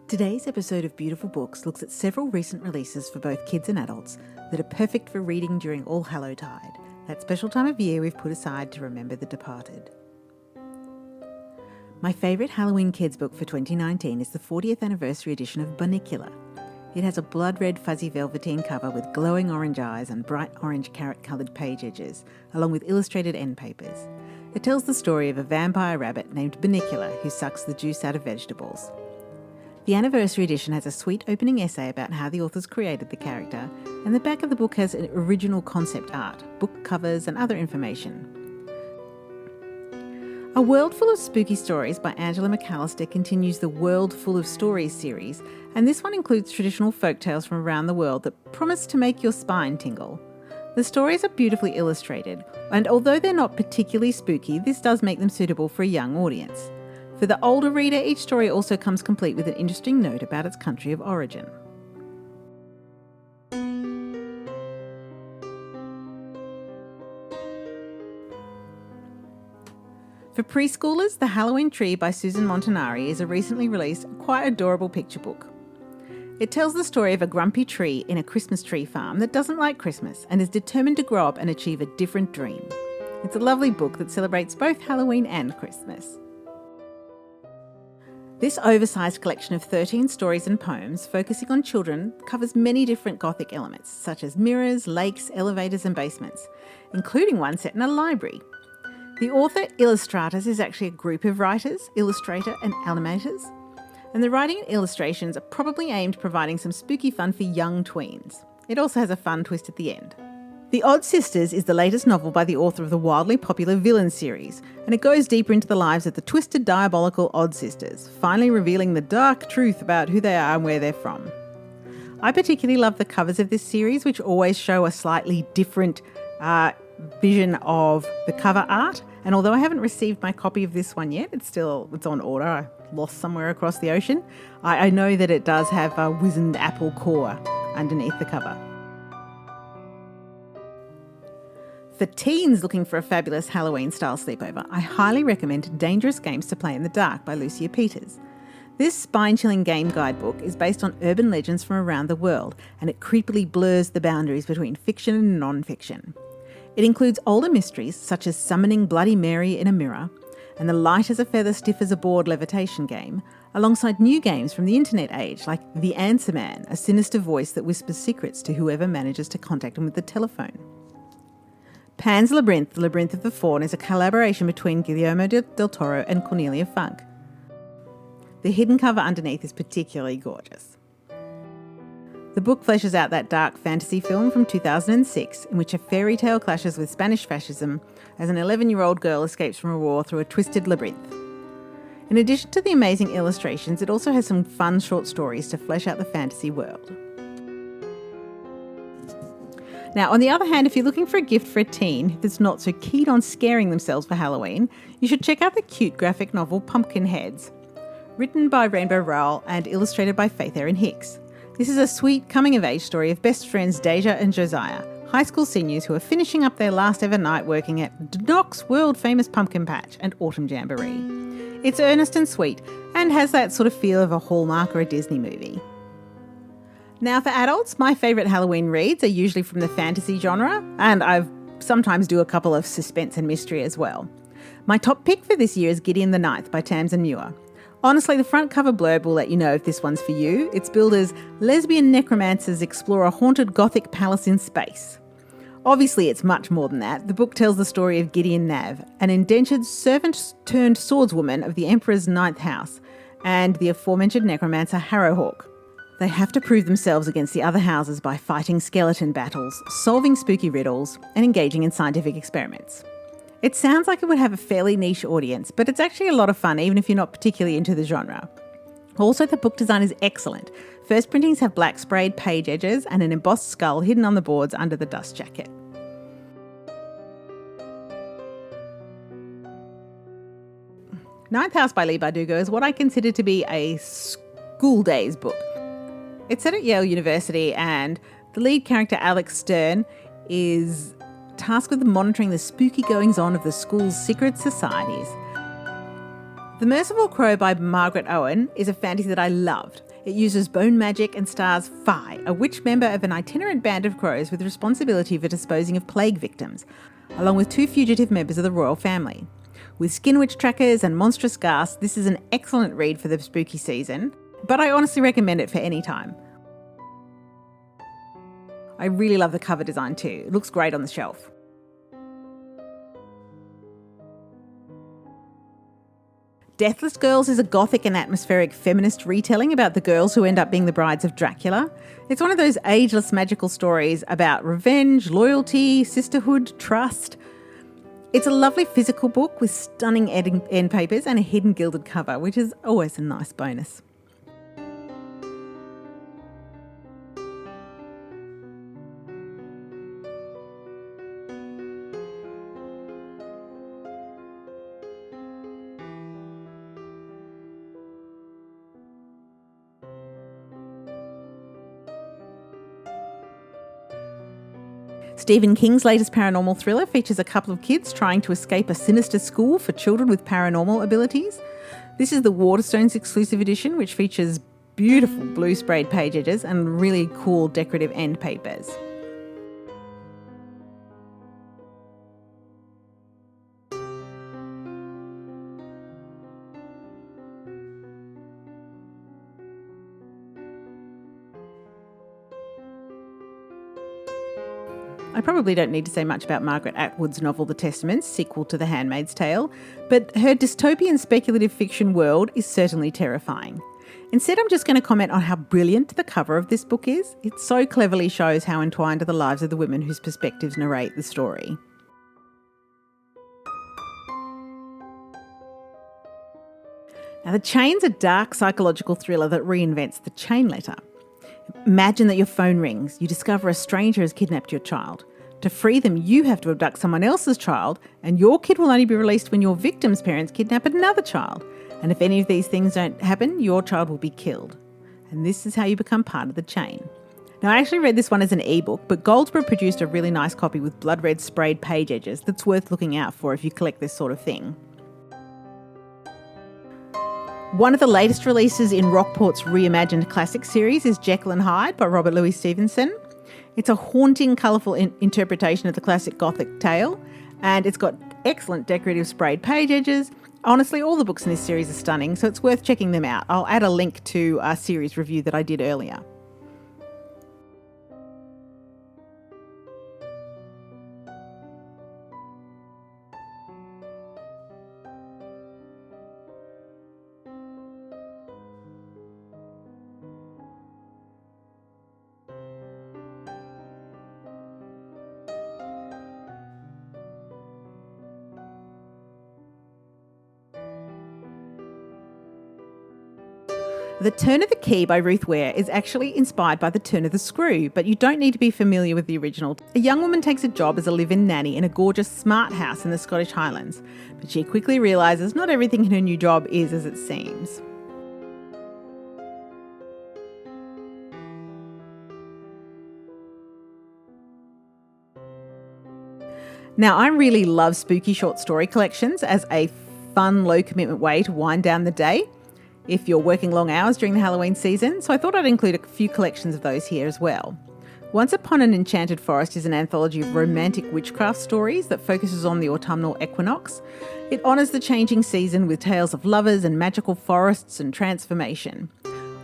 Today's episode of Beautiful Books looks at several recent releases for both kids and adults that are perfect for reading during All Hallowtide, that special time of year we've put aside to remember the departed. My favourite Halloween kids book for 2019 is the 40th anniversary edition of Bunnicula. It has a blood red fuzzy velveteen cover with glowing orange eyes and bright orange carrot coloured page edges, along with illustrated end papers. It tells the story of a vampire rabbit named Bunnicula who sucks the juice out of vegetables. The anniversary edition has a sweet opening essay about how the authors created the character, and the back of the book has original concept art, book covers and other information. A World Full of Spooky Stories by Angela McAllister continues the World Full of Stories series, and this one includes traditional folktales from around the world that promise to make your spine tingle. The stories are beautifully illustrated, and although they're not particularly spooky, this does make them suitable for a young audience. For the older reader, each story also comes complete with an interesting note about its country of origin. For preschoolers, The Halloween Tree by Susan Montanari is a recently released, quite adorable picture book. It tells the story of a grumpy tree in a Christmas tree farm that doesn't like Christmas and is determined to grow up and achieve a different dream. It's a lovely book that celebrates both Halloween and Christmas. This oversized collection of 13 stories and poems focusing on children covers many different Gothic elements, such as mirrors, lakes, elevators and basements, including one set in a library. The author Illustratus is actually a group of writers, illustrator and animators, and the writing and illustrations are probably aimed at providing some spooky fun for young tweens. It also has a fun twist at the end. The Odd Sisters is the latest novel by the author of the wildly popular Villain series, and it goes deeper into the lives of the twisted, diabolical Odd Sisters, finally revealing the dark truth about who they are and where they're from. I particularly love the covers of this series, which always show a slightly different vision of the cover art, and although I haven't received my copy of this one yet, it's on order. I lost somewhere across the ocean. I know that it does have a wizened apple core underneath the cover. For teens looking for a fabulous Halloween-style sleepover, I highly recommend Dangerous Games to Play in the Dark by Lucia Peters. This spine-chilling game guidebook is based on urban legends from around the world, and it creepily blurs the boundaries between fiction and non-fiction. It includes older mysteries, such as summoning Bloody Mary in a mirror, and the light as a feather, stiff as a board levitation game, alongside new games from the internet age, like The Answer Man, a sinister voice that whispers secrets to whoever manages to contact him with the telephone. Pan's Labyrinth, The Labyrinth of the Faun, is a collaboration between Guillermo del Toro and Cornelia Funke. The hidden cover underneath is particularly gorgeous. The book fleshes out that dark fantasy film from 2006 in which a fairy tale clashes with Spanish fascism as an 11-year-old girl escapes from a war through a twisted labyrinth. In addition to the amazing illustrations, it also has some fun short stories to flesh out the fantasy world. Now, on the other hand, if you're looking for a gift for a teen that's not so keen on scaring themselves for Halloween, you should check out the cute graphic novel Pumpkinheads, written by Rainbow Rowell and illustrated by Erin Hicks. This is a sweet coming-of-age story of best friends Deja and Josiah, high school seniors who are finishing up their last ever night working at Denok's world-famous pumpkin patch and autumn jamboree. It's earnest and sweet, and has that sort of feel of a Hallmark or a Disney movie. Now for adults, my favourite Halloween reads are usually from the fantasy genre, and I sometimes do a couple of suspense and mystery as well. My top pick for this year is Gideon the Ninth by Tamsyn Muir. Honestly, the front cover blurb will let you know if this one's for you. It's billed as lesbian necromancers explore a haunted Gothic palace in space. Obviously, it's much more than that. The book tells the story of Gideon Nav, an indentured servant-turned-swordswoman of the Emperor's ninth house, and the aforementioned necromancer Harrowhawk. They have to prove themselves against the other houses by fighting skeleton battles, solving spooky riddles, and engaging in scientific experiments. It sounds like it would have a fairly niche audience, but it's actually a lot of fun even if you're not particularly into the genre. Also, the book design is excellent. First printings have black sprayed page edges and an embossed skull hidden on the boards under the dust jacket. Ninth House by Leigh Bardugo is what I consider to be a school days book. It's set at Yale University, and the lead character, Alex Stern, is tasked with monitoring the spooky goings-on of the school's secret societies. The Merciful Crow by Margaret Owen is a fantasy that I loved. It uses bone magic and stars Fi, a witch member of an itinerant band of crows with responsibility for disposing of plague victims, along with 2 fugitive members of the royal family. With skin witch trackers and monstrous ghast, this is an excellent read for the spooky season, but I honestly recommend it for any time. I really love the cover design too. It looks great on the shelf. Deathless Girls is a gothic and atmospheric feminist retelling about the girls who end up being the brides of Dracula. It's one of those ageless magical stories about revenge, loyalty, sisterhood, trust. It's a lovely physical book with stunning end papers and a hidden gilded cover, which is always a nice bonus. Stephen King's latest paranormal thriller features a couple of kids trying to escape a sinister school for children with paranormal abilities. This is the Waterstones exclusive edition, which features beautiful blue sprayed page edges and really cool decorative end papers. I probably don't need to say much about Margaret Atwood's novel The Testaments, sequel to The Handmaid's Tale, but her dystopian speculative fiction world is certainly terrifying. Instead, I'm just going to comment on how brilliant the cover of this book is. It so cleverly shows how entwined are the lives of the women whose perspectives narrate the story. Now, The Chain's a dark psychological thriller that reinvents the chain letter. Imagine that your phone rings. You discover a stranger has kidnapped your child. To free them, you have to abduct someone else's child, and your kid will only be released when your victim's parents kidnap another child. And if any of these things don't happen, your child will be killed. And this is how you become part of the chain. Now, I actually read this one as an ebook, but Goldsborough produced a really nice copy with blood red sprayed page edges that's worth looking out for if you collect this sort of thing. One of the latest releases in Rockport's reimagined classic series is Jekyll and Hyde by Robert Louis Stevenson. It's a haunting, colourful interpretation of the classic Gothic tale, and it's got excellent decorative sprayed page edges. Honestly, all the books in this series are stunning, so it's worth checking them out. I'll add a link to a series review that I did earlier. The Turn of the Key by Ruth Ware is actually inspired by The Turn of the Screw, but you don't need to be familiar with the original. A young woman takes a job as a live-in nanny in a gorgeous smart house in the Scottish Highlands, but she quickly realises not everything in her new job is as it seems. Now, I really love spooky short story collections as a fun, low-commitment way to wind down the day if you're working long hours during the Halloween season, so I thought I'd include a few collections of those here as well. Once Upon an Enchanted Forest is an anthology of romantic witchcraft stories that focuses on the autumnal equinox. It honours the changing season with tales of lovers and magical forests and transformation.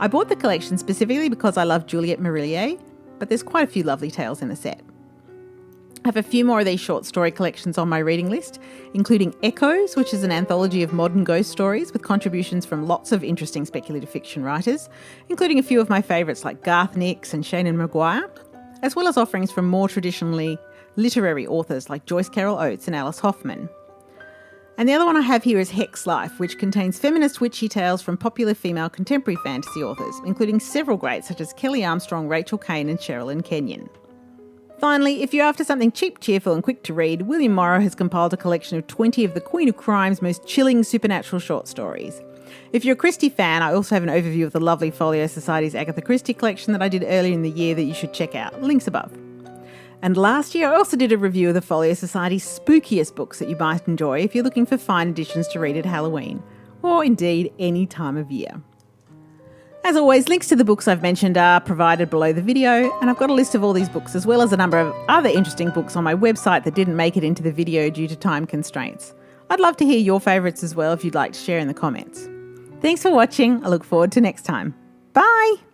I bought the collection specifically because I love Juliette Marillier, but there's quite a few lovely tales in the set. I have a few more of these short story collections on my reading list, including Echoes, which is an anthology of modern ghost stories with contributions from lots of interesting speculative fiction writers, including a few of my favourites like Garth Nix and Shannon Maguire, as well as offerings from more traditionally literary authors like Joyce Carol Oates and Alice Hoffman. And the other one I have here is Hex Life, which contains feminist witchy tales from popular female contemporary fantasy authors, including several greats such as Kelly Armstrong, Rachel Kane and Sherilyn Kenyon. Finally, if you're after something cheap, cheerful and quick to read, William Morrow has compiled a collection of 20 of the Queen of Crime's most chilling supernatural short stories. If you're a Christie fan, I also have an overview of the lovely Folio Society's Agatha Christie collection that I did earlier in the year that you should check out. Links above. And last year, I also did a review of the Folio Society's spookiest books that you might enjoy if you're looking for fine editions to read at Halloween. or indeed any time of year. As always, links to the books I've mentioned are provided below the video, and I've got a list of all these books as well as a number of other interesting books on my website that didn't make it into the video due to time constraints. I'd love to hear your favourites as well if you'd like to share in the comments. Thanks for watching. I look forward to next time. Bye!